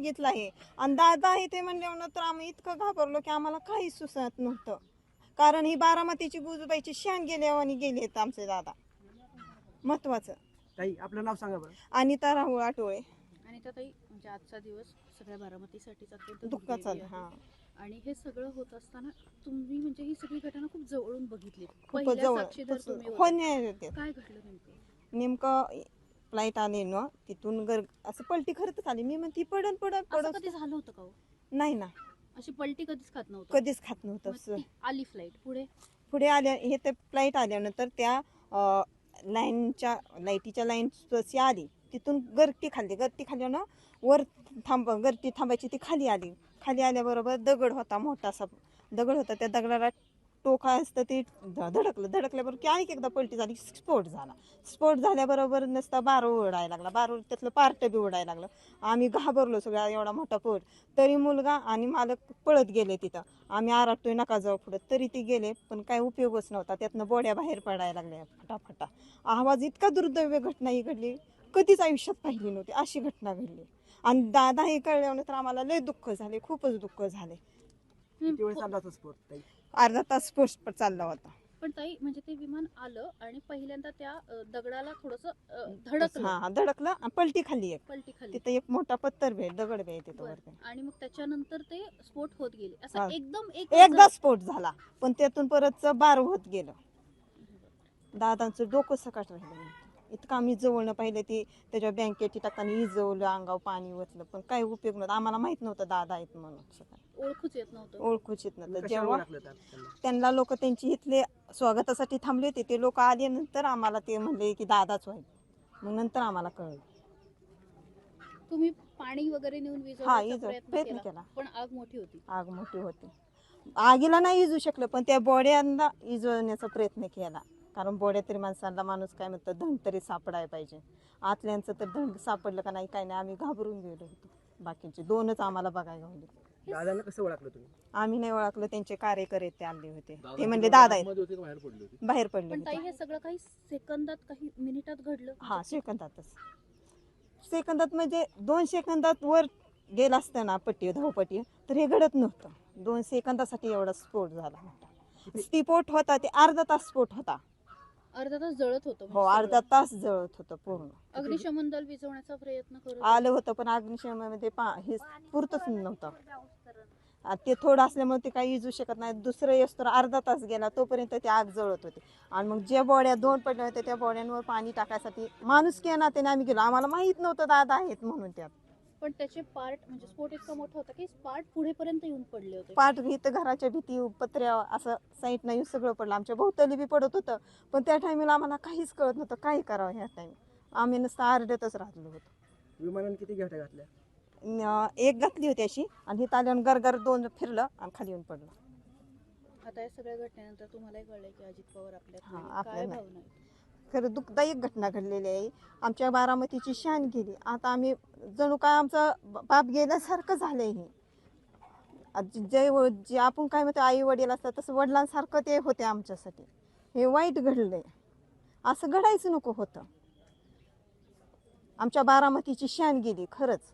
सांगितलं आहे आणि दादा आहे ते म्हणल्यावर तर आम्ही इतकं घाबरलो की आम्हाला काही सुचत नव्हतं. कारण ही बारामतीची बुजूबाईची शान गेल्यावानी गेलेत आमचे दादा. महत्वाचं. ताई आपलं नाव सांगा बरं. अनिता राहुल आठवळे. आणि ताई म्हणजे आजचा दिवस सगळ्या बारामतीसाठीच अत्यंत दुःखाचा. दुर्दैवी आहे. हा, आणि हे सगळं होत असताना तुम्ही म्हणजे ही सगळी घटना खूप जवळून बघितली. खूपच पहिल्या जवळ. साक्षीदार तुम्ही हो, होते. नाही ते काय घडलं नेमकं? नेमकं फ्लाईट आली ना तिथून असं पलटी खरंच आली. मी म्हणते पडन पडन असं पडत कधी झालं होतं का हो? नाही ना, अशी पलटी कधीच खात नव्हतं. कधीच खात मग नव्हतं. ती आली फ्लाईट पुढे. पुढे आल्या हे ते फ्लाईट आल्यानंतर त्या लाईटीच्या लाईन जशी आली तिथून गर्दी खाल्ल्यानं वर गर्दी थांबायची ती खाली आली. खाली आल्याबरोबर दगड होता, मोठासा दगड होता. त्या दगडाला टोका असतं ते धडकल्याबरोबर की आणखी एकदा पलटी झाली, स्फोट झाल्याबरोबर नसता बारूळ उडायला लागला. बारूळ त्यातलं पार्ट बी उडायला लागलं. आम्ही घाबरलो सगळा, एवढा मोठा पोट. तरी मुलगा आणि मालक पळत गेले तिथं. आम्ही आरडतोय नका जाऊ पुढं, तरी ते गेले, पण काय उपयोगच नव्हता. त्यातनं बोड्या बाहेर पडायला लागल्या फटाफटा. आवाज इतका दुर्दैवी घटना ही घडली, कधीच आयुष्यात पाहिली नव्हती अशी घटना घडली. आणि दादा हे कळल्यानंतर आम्हाला लय दुःख झाले, खूपच दुःख झाले. किती वेळ चालला होता स्फोट ताई? अर्धा तास स्फोट चालला होता. पण ताई म्हणजे ते विमान आलं आणि पहिल्यांदा त्या दगडाला थोडस धडकलं. हा, धडकलं आणि पलटी खाल्ली एक. पलटी खाली. तिथं एक मोठा पत्थर बी दगड बी आहे तिथं वरती. आणि मग त्याच्यानंतर ते स्फोट होत गेले. हा. असं एकदम एकदा स्फोट झाला, पण त्यातून परत बार होत गेलं. दादांचं डोकं सकाट राहिलं. इतकं आम्ही जवळनं पाहिलं, ती त्याच्या बँकेची टाकाने इजवलं, अंगावर पाणी ओतलं, पण काही उपयोग नव्हता. आम्हाला माहित नव्हतं दादा आहेत म्हणून. ओळखूच येत नव्हतं. ओळखूच येत नव्हतं. कशावर जेव्हा ओळखलं त्यांना? त्यांना लोक त्यांची इथले स्वागतासाठी थांबले होते, ते लोक आल्यानंतर आम्हाला ते म्हणले की दादाच होईल. मग नंतर आम्हाला कळलं. तुम्ही पाणी वगैरे नेऊन हा, विझवण्याचा प्रयत्न केला. पण आग मोठी होती. आग मोठी होती. आगीला नाही इजू शकलं, पण त्या बोड्यांना इजवण्याचा प्रयत्न केला. कारण बोड्या तरी माणसाला, माणूस काय म्हणतो, धन तरी सापडायला पाहिजे. आतल्यांचं तर धन सापडलं का नाही काय नाही, आम्ही घाबरून गेलो होतो. बाकीचे दोनच आम्हाला बघायला होते. दादांना कसं ओळखलं तुम्ही? आम्ही नाही ओळखलं, त्यांचे कार्यकर्ते आले होते. ते म्हणले दादा आहेत. बाहेर पडले पण ताई होते. हे सगळं काही सेकंदात, काही मिनिटात घडलं. हा, सेकंदात म्हणजे 2 सेकंदात वर गेला असतं ना पट्टी, धावपट्टी, तर हे घडत नव्हतं. 2 सेकंदासाठी एवढा स्फोट झाला. स्फोट होता ते अर्धा तास स्फोट होता. अर्धा तास जळत होतं. हो, अर्धा तास जळत होतं पूर्ण. अग्निशमन दल विझवण्याचा प्रयत्न करत आलं होतं, पण अग्निशमनामध्ये हे पुरतच नव्हतं. ते थोडं असल्यामुळे ते काही इजू शकत नाही. दुसरं येस्तोवर अर्धा तास गेला, तोपर्यंत ते आग जळत होती. आणि मग ज्या बोड्या 2 पडल्या होत्या त्या बोड्यांवर पाणी टाकायसाठी माणूस की ना त्याने आम्ही गेलो. आम्हाला माहित नव्हतं दादा आहेत म्हणून. त्यात पण त्याचे पार्ट म्हणजे स्फोट इतका मोठा होता की पार्ट पुढेपर्यंत येऊन पडले होते. पाठ इथं घराच्या भीती, पत्र्या, असं साईड नाही सगळं पडलं. आमच्या भोवताली बी पडत होतं, पण त्या टायमीला आम्हाला काहीच कळत नव्हतं काय करावं. ह्या टाइम आम्ही नुसतं आरडतच राहिलो होतो. विमानाने किती घाट्या घातल्या? एक घातली होती अशी, आणि हिथं आल्यानं गरगर 2 फिरलं आणि खाली येऊन पडलं. आता या सगळ्या घटनेनंतर तुम्हालाही कळलंय की अजित पवार आपल्या हा, काय आपल्या नाही. भावना आहेत? खरं दुःखदायक घटना घडलेली आहे. आमच्या बारामतीची शान गेली. आता आम्ही जणू काय आमचा बाप गेल्यासारखं झालंय. हे जे आपण काय म्हणतो आई वडील असतात, तसं वडिलांसारखं ते होते आमच्यासाठी. हे वाईट घडलंय, असं घडायचं नको होतं. आमच्या बारामतीची शान गेली खरंच.